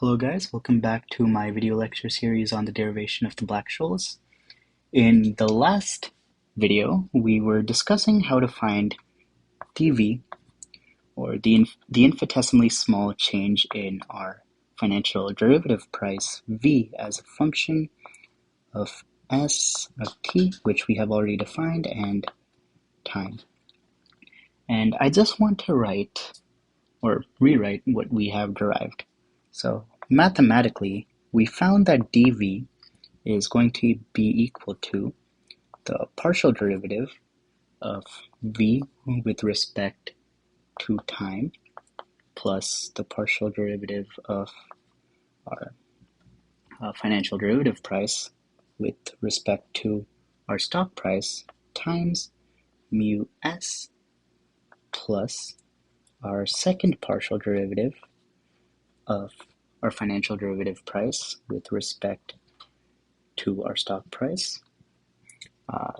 Hello guys, welcome back to my video lecture series on the derivation of the black Scholes. In the last video, we were discussing how to find dV, or the infinitesimally small change in our financial derivative price V as a function of S of t, which we have already defined, and time. And I just want to write or rewrite what we have derived. So mathematically, we found that dV is going to be equal to the partial derivative of v with respect to time plus the partial derivative of our financial derivative price with respect to our stock price times mu s plus our second partial derivative of our financial derivative price with respect to our stock price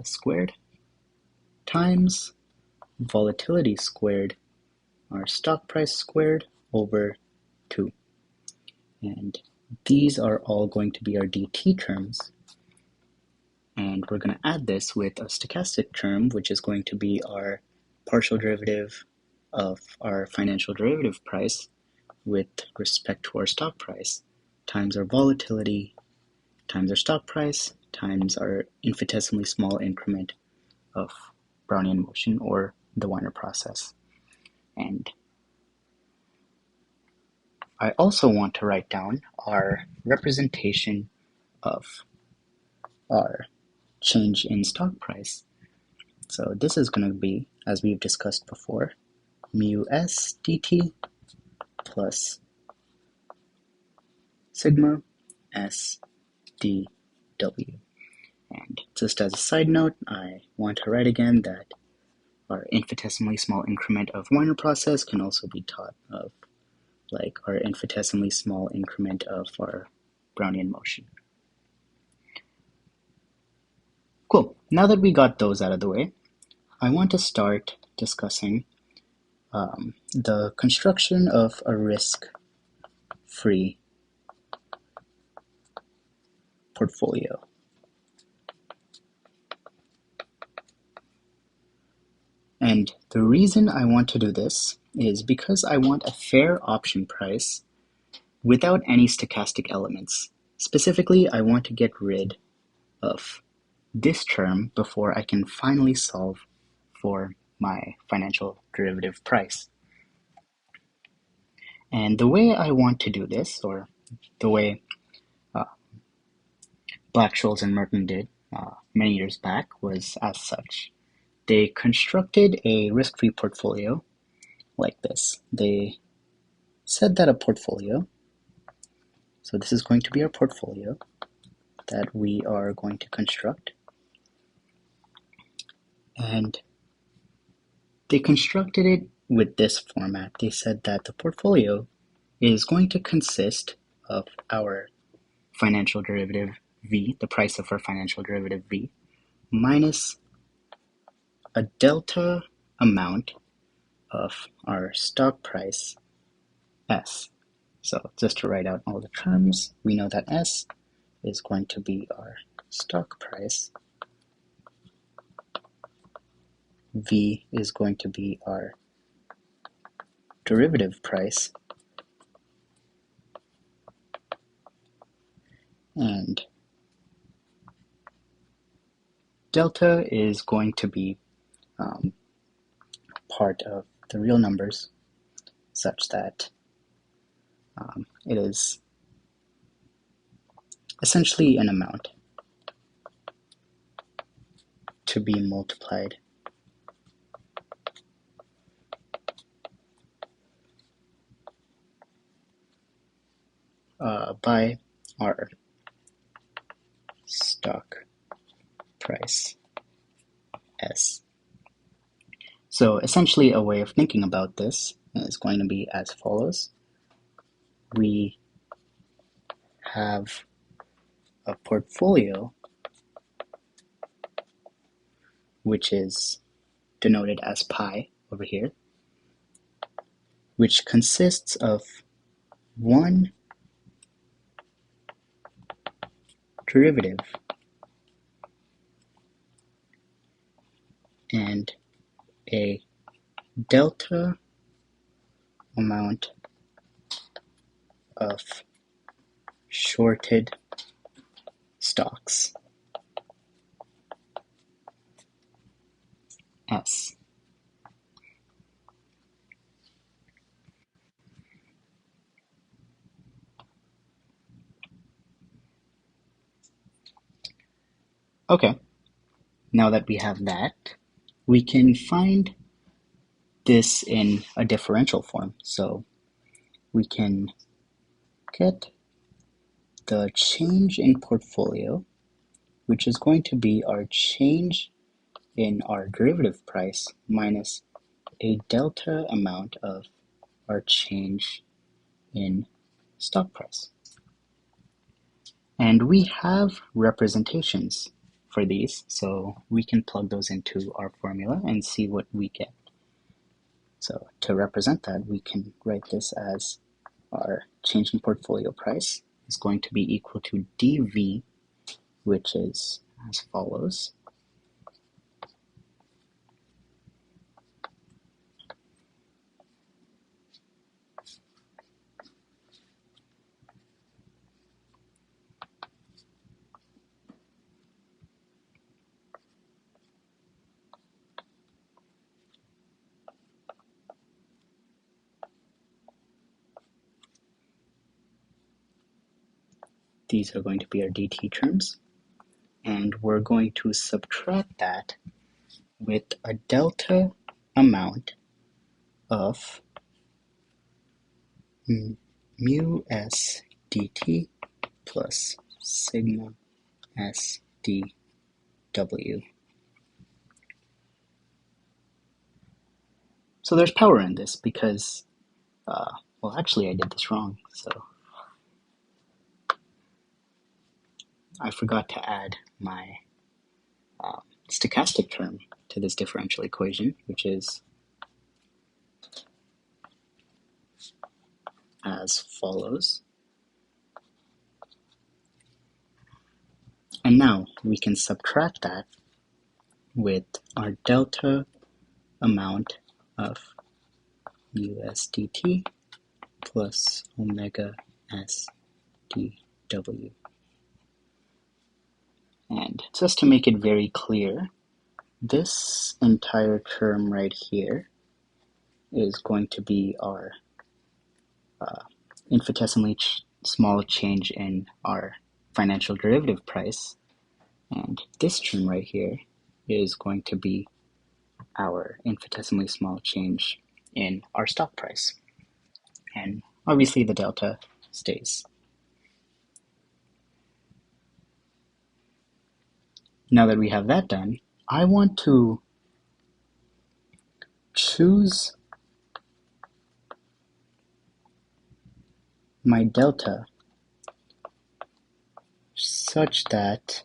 squared times volatility squared, our stock price squared, over 2. And these are all going to be our dt terms. And we're going to add this with a stochastic term, which is going to be our partial derivative of our financial derivative price with respect to our stock price, times our volatility, times our stock price, times our infinitesimally small increment of Brownian motion, or the Weiner process. And I also want to write down our representation of our change in stock price. So this is going to be, as we've discussed before, mu s dt plus sigma s dw. And just as a side note, I want to write again that our infinitesimally small increment of Weiner process can also be taught of like our infinitesimally small increment of our Brownian motion. Cool. Now that we got those out of the way, I want to start discussing the construction of a risk-free portfolio. And the reason I want to do this is because I want a fair option price without any stochastic elements. Specifically, I want to get rid of this term before I can finally solve for my financial derivative price. And the way I want to do this, or the way Black, Scholes, and Merton did many years back, was as such. They constructed a risk-free portfolio like this. They said that a portfolio, so this is going to be our portfolio that we are going to construct. And they constructed it with this format. They said that the portfolio is going to consist of our financial derivative V, the price of our financial derivative V, minus a delta amount of our stock price S. So just to write out all the terms, we know that S is going to be our stock price, V is going to be our derivative price, and delta is going to be part of the real numbers, such that it is essentially an amount to be multiplied by our stock price S. So essentially a way of thinking about this is going to be as follows. We have a portfolio which is denoted as pi over here, which consists of one derivative and a delta amount of shorted stocks S. Okay, now that we have that, we can find this in a differential form. So we can get the change in portfolio, which is going to be our change in our derivative price minus a delta amount of our change in stock price. And we have representations for these, so we can plug those into our formula and see what we get. So to represent that, we can write this as our change in portfolio price is going to be equal to dV, which is as follows. These are going to be our dt terms, and we're going to subtract that with a delta amount of mu s dt plus sigma s dw. So there's power in this because, well, actually I did this wrong, so I forgot to add my stochastic term to this differential equation, which is as follows. And now we can subtract that with our delta amount of USDT plus omega S dW. And just to make it very clear, this entire term right here is going to be our infinitesimally small change in our financial derivative price, and this term right here is going to be our infinitesimally small change in our stock price. And obviously the delta stays. Now that we have that done, I want to choose my delta such that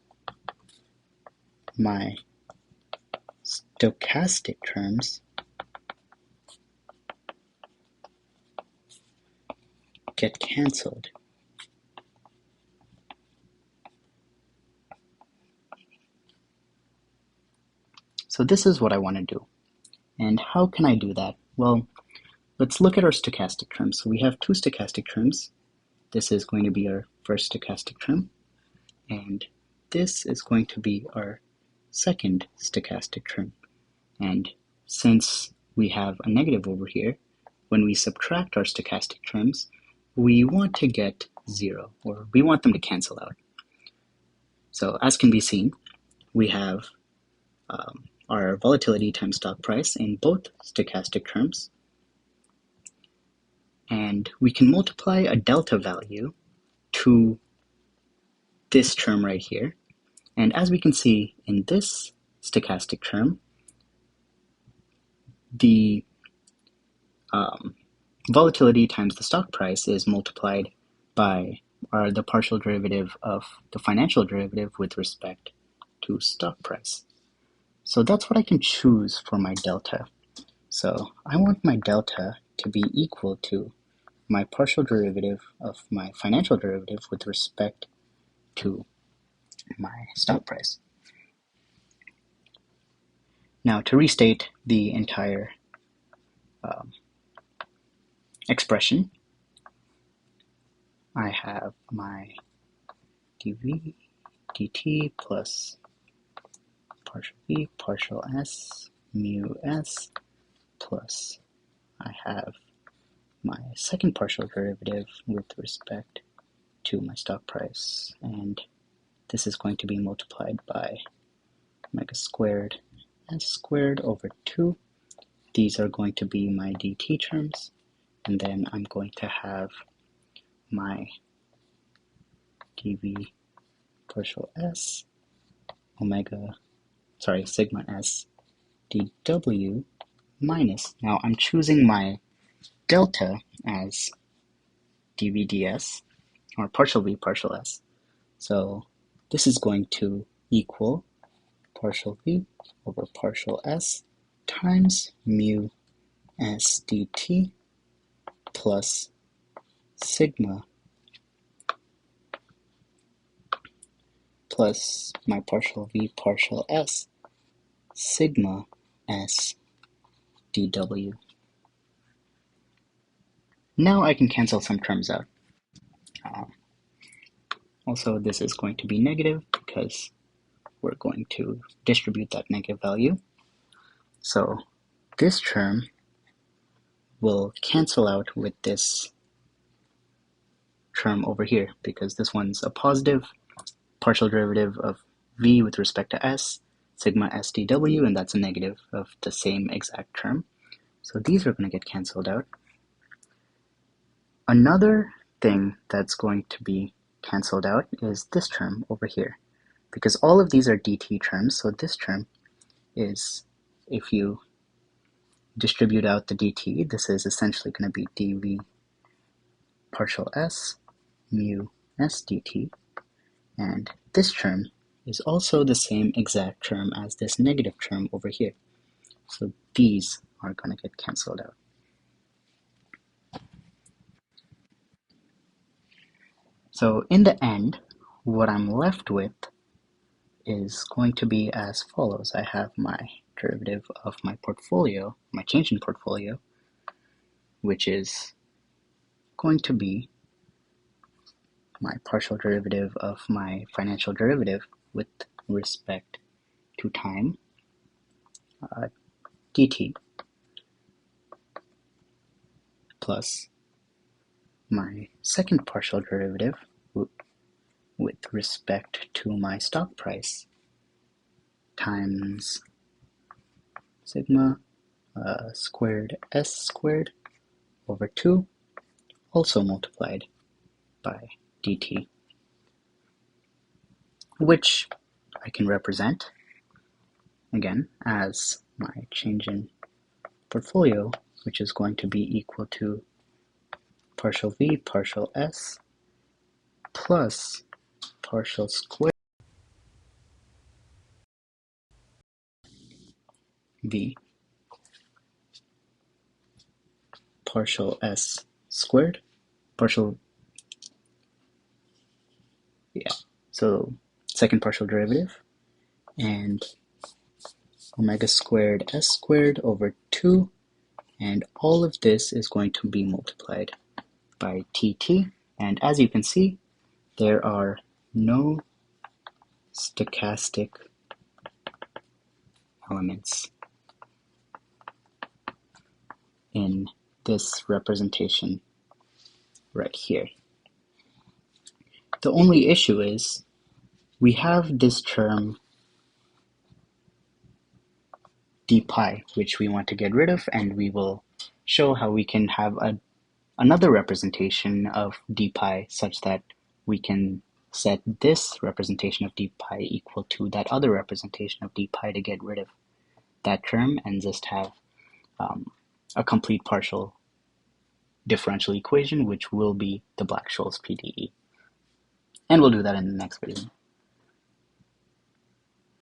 my stochastic terms get cancelled. So this is what I want to do. And how can I do that? Well, let's look at our stochastic terms. So we have two stochastic terms. This is going to be our first stochastic term, and this is going to be our second stochastic term. And since we have a negative over here, when we subtract our stochastic terms, we want to get 0, or we want them to cancel out. So as can be seen, we have our volatility times stock price in both stochastic terms, and we can multiply a delta value to this term right here. And as we can see in this stochastic term, the volatility times the stock price is multiplied by the partial derivative of the financial derivative with respect to stock price. So that's what I can choose for my delta. So I want my delta to be equal to my partial derivative of my financial derivative with respect to my stock price. Now, to restate the entire expression, I have my dv dt plus partial v partial s mu s plus I have my second partial derivative with respect to my stock price, and this is going to be multiplied by omega squared s squared over 2. These are going to be my dt terms, and then I'm going to have my dv partial s sigma s dw minus, now I'm choosing my delta as dv ds, or partial v partial s. So this is going to equal partial v over partial s times mu s dt plus sigma plus my partial v partial s sigma s dw. Now I can cancel some terms out. Also, this is going to be negative because we're going to distribute that negative value. So this term will cancel out with this term over here, because this one's a positive partial derivative of v with respect to s, sigma s dw, and that's a negative of the same exact term. So these are going to get canceled out. Another thing that's going to be canceled out is this term over here, because all of these are dt terms. So this term is, if you distribute out the dt, this is essentially going to be dv partial s mu s dt, and this term is also the same exact term as this negative term over here. So these are going to get canceled out. So in the end, what I'm left with is going to be as follows. I have my derivative of my portfolio, my change in portfolio, which is going to be my partial derivative of my financial derivative with respect to time, dt, plus my second partial derivative with respect to my stock price times sigma squared s squared over 2, also multiplied by dt, which I can represent again as my change in portfolio, which is going to be equal to partial v partial s plus partial square v partial s squared, so second partial derivative, and omega squared s squared over 2, and all of this is going to be multiplied by tt, and as you can see, there are no stochastic elements in this representation right here. The only issue is we have this term d pi, which we want to get rid of, and we will show how we can have another representation of d pi such that we can set this representation of d pi equal to that other representation of d pi to get rid of that term and just have a complete partial differential equation, which will be the Black-Scholes PDE. And we'll do that in the next video.